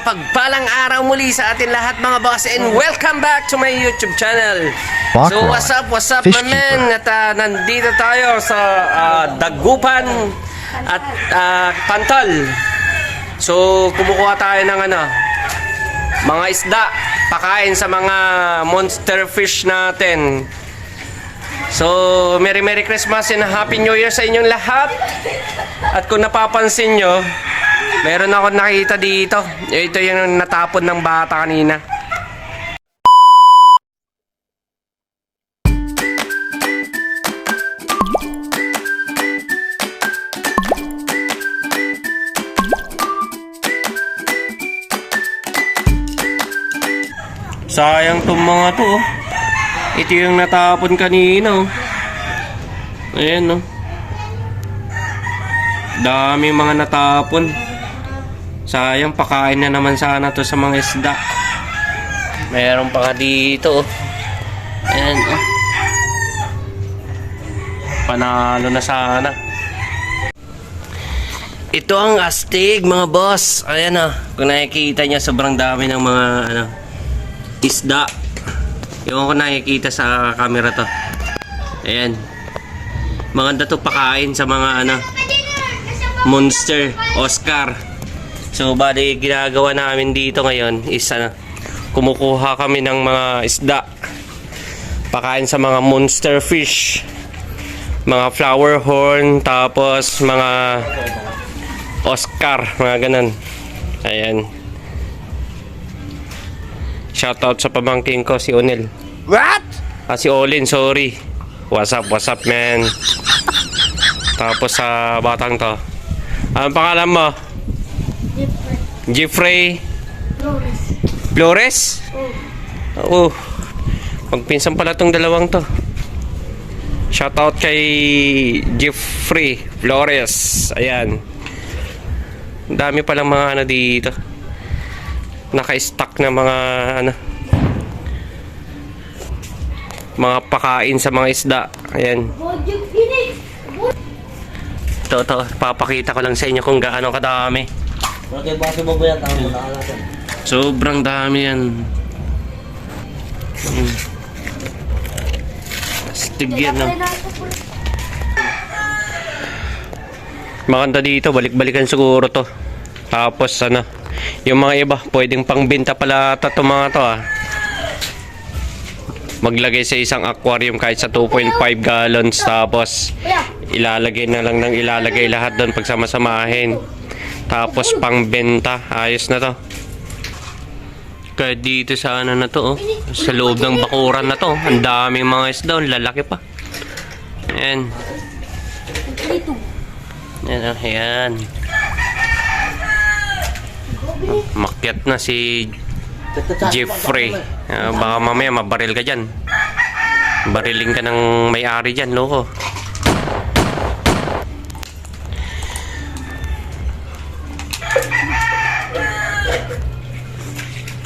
mapagpalang araw muli sa atin lahat mga boss, and welcome back to my YouTube channel. So what's up my man? At nandito tayo sa Dagupan at Pantol. So kumukuha tayo ng mga isda, pakain sa mga monster fish natin. So Merry Christmas and Happy New Year sa inyong lahat. At kung napapansin nyo, meron ako nakita dito. Ito yung natapon ng bata kanina. Sayang tong mga to. Ito yung natapon kanina. Ayan dami mga natapon. Sayang, pakain na naman sana to sa mga isda. Meron pa nga dito. Ayan panalo na sana. Ito ang astig mga boss. Ayan kung nakikita niya, sobrang dami ng mga isda. Yung ko nakikita sa camera to. Ayan, maganda to pakain sa mga monster, Oscar. So bali ginagawa namin dito ngayon is kumukuha kami ng mga isda, pakain sa mga monster fish, mga flower horn, tapos mga Oscar, mga ganun. Ayan, shoutout sa pamangkin ko, si Onel. What? Si Olin, sorry. What's up man? Tapos sa batang to, anong pangalan mo? Jeffrey Flores? Oo. Magpinsan pala tong dalawang to. Shoutout kay Jeffrey Flores. Ayan, dami palang mga dito, naka-stack na mga mga pakain sa mga isda. Ayan. Ito, papakita ko lang sa inyo kung gaano kadami. Sobrang dami yan. Astig yan Maganda dito, balik-balikan siguro to. Tapos yung mga iba pwedeng pangbenta pala ito mga to Maglagay sa isang aquarium kahit sa 2.5 gallons, tapos ilalagay na lang ng ilalagay lahat doon, pagsama-samahin, tapos pangbenta. Ayos na to. Kaya dito sa na to sa loob ng bakuran na to, ang daming mga isda, lalaki pa. Ayan. Ayan. Makyat na si Jeffrey. Baka mamaya mabaril ka dyan. Bariling ka ng may-ari dyan, loko.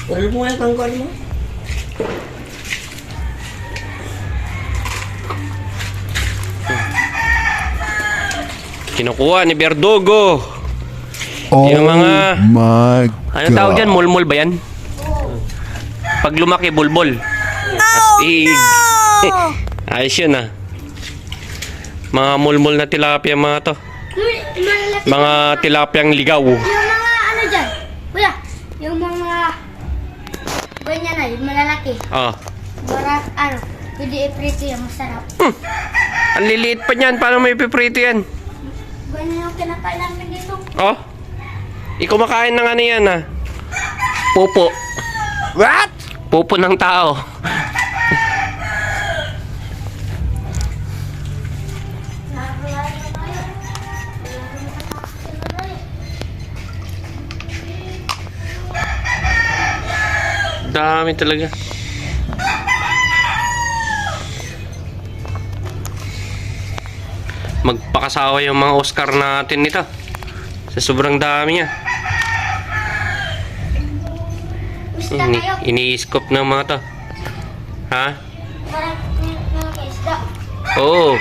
Baril mo yung tanggal mo. Kinukuha ni Berdugo. Oh yung mga my God. Ano tawag dyan? Mulmul ba yan? Pag lumaki, bulbol. Astig. Ayos yun mga mulmul na tilapia mga to. Mga tilapiyang ligaw. Yung mga dyan, kuya, yung mga ganyan yung malalaki. Para pwede iprito yung masarap. Ang liliit pa niyan, paano may piprito yan? Ganyan yung kinakain namin dito. Ikaw makain ng yan pupo. What? Pupo ng tao. Dami talaga. Magpakasawa yung mga Oscar natin nito sa sobrang dami niya. Ini-scope ng mga to. Ha? Parang mga isda. Oo.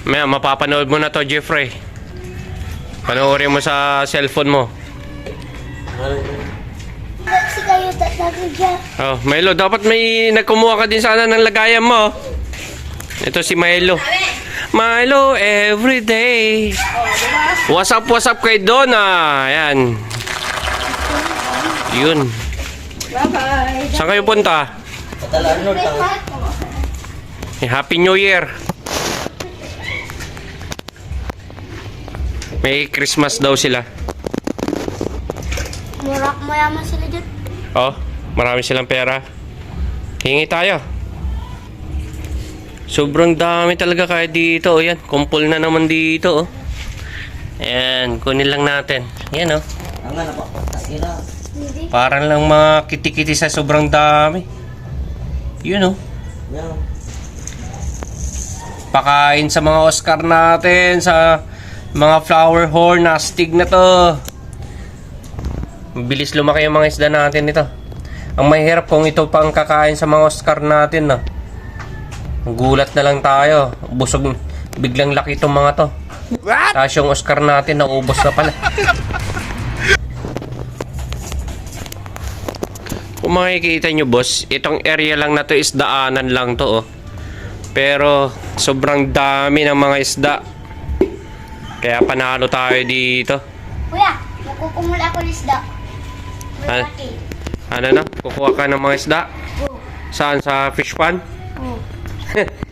Maya, mapapanood mo na to, Jeffrey. Panoorin mo sa cellphone mo. Kasi kayo tatlago dyan. Oh, Milo, dapat may nagkumuha ka din sana ng lagayan mo. Ito si Milo. Milo, everyday. What's up kay Donna? Ayan. Yun. Bye-bye. Saan kayo punta? Happy New Year. May Christmas daw sila. Mayaman sila dyan. Oh, marami silang pera. Hingi tayo. Sobrang dami talaga kaya dito. Oh, yan. Kumpul na naman dito. Oh. Ayan, kunin lang natin. Yan oh. Hindi. Parang lang mga kiti-kiti sa sobrang dami. Yun oh. Pakain sa mga Oscar natin, sa mga flower horn, astig na to. Bilis lumaki yung mga isda natin ito. Ang mahirap kung ito pang kakain sa mga Oscar natin, no. Gulat na lang tayo. Busog, biglang laki itong mga to. What? Tapos yung Oscar natin, naubos na pala. Kung makikita nyo, boss, itong area lang na to is daanan lang to, oh. Pero sobrang dami ng mga isda. Kaya panalo tayo dito. Kuya, makukumula ako ng isda. Malaki. Ano na? Kukuha ka ng mga isda? Oo. Saan? Sa fish pond? Oo.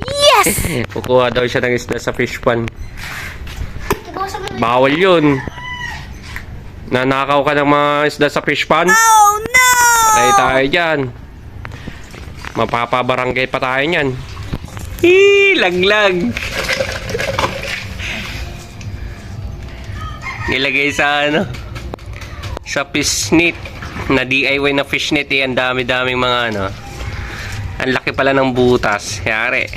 Yes! Kukuha daw siya ng isda sa fish pond. Ikaw sa mga... Bawal yun. Nanakaw ka ng mga isda sa fish pond? Oh no! Patay tayo dyan. Mapapabarangay pa tayo nyan. Laglag. Nilagay sa ano, sa fishnet na DIY na fishnet. Ang dami-daming mga ano. Ang laki pala ng butas. Yari.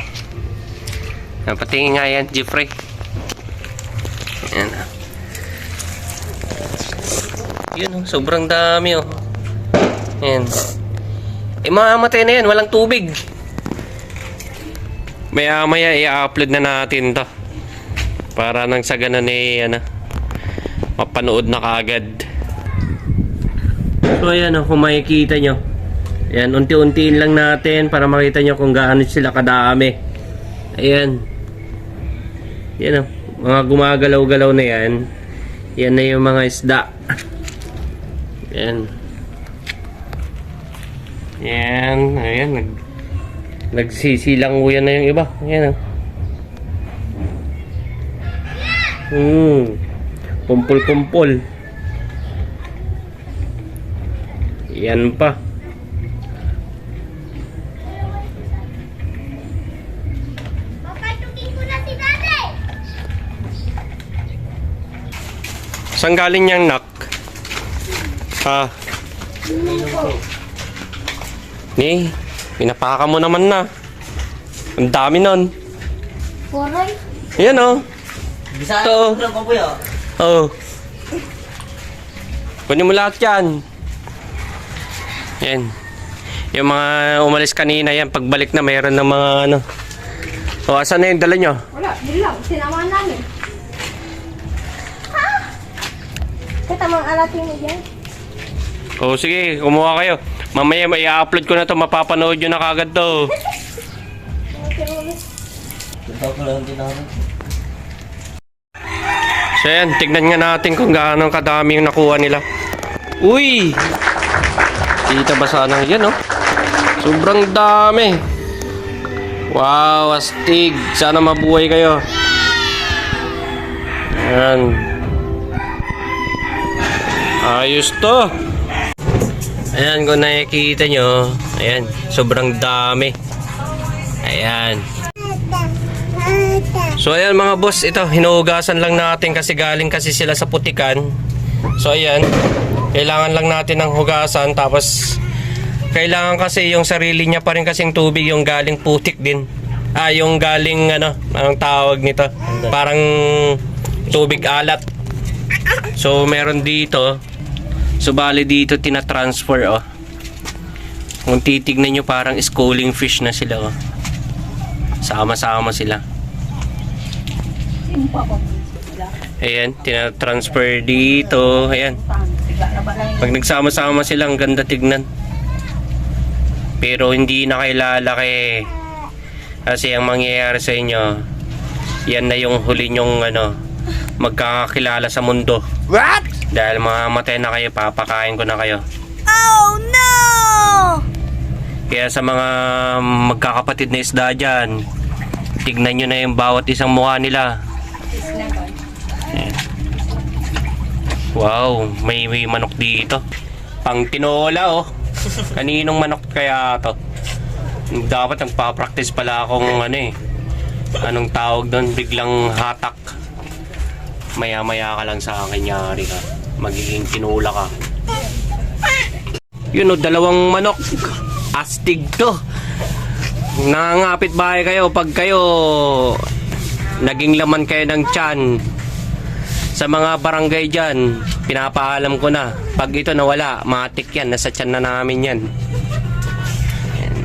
Patingin nga yan, Jeffrey. Yan. Yun oh, sobrang dami oh. Yan. Mamamatay na yan, walang tubig. Maya-maya i-upload na natin to. Para nang sa ganun ano, mapanood na kaagad. So ayan oh, kung makikita nyo. Ayan, unti-untiin lang natin para makita nyo kung gaano sila kadami. Ayan. Yan oh, mga gumagalaw-galaw na yan. Yan na yung mga isda. Ayan. Yan, ayan, nagsisilang uyan na yung iba. Ayan oh. Kumpul-kumpul. Yan pa. Papatukin ko na si Daddy! Saan galing yung nak? Ha? Ni, pinapaka mo naman na. Ang dami nun. Poroy? Yan oh. Bisa Ito. lang ko po yun. Oh. Kunin mo lahat yan. Yan. Yung mga umalis kanina yan, pagbalik na mayroon ng mga ano. O, asan na yung dala nyo? Wala, yun lang. Sinamahan namin. Ha? Kita mga alating mo dyan. O, sige, kumuha kayo. Mamaya may i-upload ko na to, mapapanood nyo na kagad to. Ito ko lang din ako. So yan, tignan nga natin kung gaano kadami yung nakuha nila. Uy! Kita ba sana yan oh? Sobrang dami. Wow, astig. Sana mabuhay kayo. Ayan. Ayos to. Ayan, kung nakikita nyo. Ayan, sobrang dami. Ayan. So ayan mga boss, ito hinuhugasan lang natin kasi galing kasi sila sa putikan. So ayan, kailangan lang natin ng hugasan, tapos kailangan kasi yung sarili niya pa rin kasing tubig, yung galing putik din. Yung galing ano, anong tawag nito? Parang tubig alat. So meron dito. So bali dito tina-transfer oh. Kung titignan nyo parang schooling fish na sila oh. Sama-sama sila. Ayan, tinatransfer dito. Ayan. Pag nagsama-sama sila, ang ganda tignan. Pero hindi na kayo lalaki. Kasi ang mangyayari sa inyo, yan na yung huli nyong magkakakilala sa mundo. What? Dahil mamamatay na kayo, papakain ko na kayo. Oh no! Kaya sa mga magkakapatid na isda dyan, tignan nyo na yung bawat isang mukha nila. Ayan. Wow, may manok dito. Pang tinola oh. Kaninong manok kaya to? Dapat nagpa-practice pala akong anong tawag doon, biglang hatak. Maya-maya ka lang sa akin, yari ka. Magiging tinola ka. Yun o, dalawang manok. Astig to. Nangangapit bahay kayo pag kayo naging laman kayo ng tiyan. Sa mga barangay dyan, pinapaalam ko na, pag ito nawala, matik yan, nasa tiyan na namin yan. Ayan.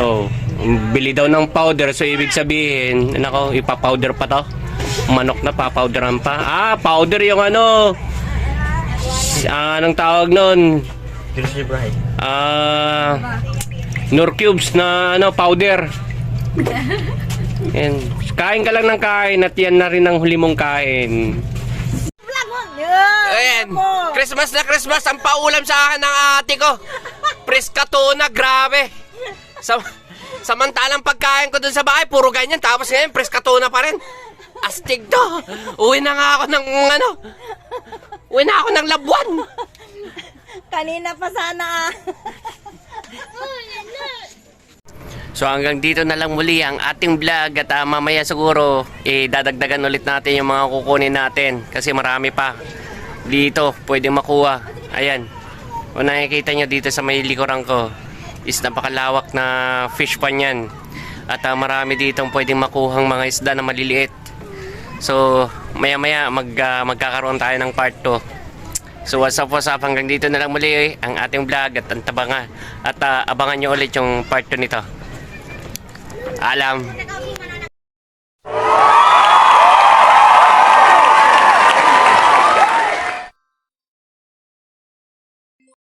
Oh, bili daw ng powder, so ibig sabihin, nako, ipapowder pa to. Manok na papowderan pa. Ah, powder yung anong tawag nun? Nor cubes na powder. Yan. Kain ka lang ng kain at yan na rin ang huli mong kain. Ayan, Christmas na Christmas ang paulam sa akin ng ate ko. Preskatona, grabe. Samantalang pagkain ko dun sa bahay, puro ganyan. Tapos ngayon, preskatona pa rin. Astig to. Uwi na nga ako ng Uwi na ako ng Labuan. Kanina pa sana. So hanggang dito na lang muli ang ating vlog at mamaya siguro dadagdagan ulit natin yung mga kukunin natin kasi marami pa dito pwedeng makuha. Ayan, kung nakikita nyo dito sa may likuran ko is napakalawak na fish pan yan at marami dito pwedeng makuhang mga isda na maliliit. So maya maya magkakaroon tayo ng part 2. So what's up, hanggang dito na lang muli ang ating vlog at abangan nyo ulit yung part 2 nito. Alam.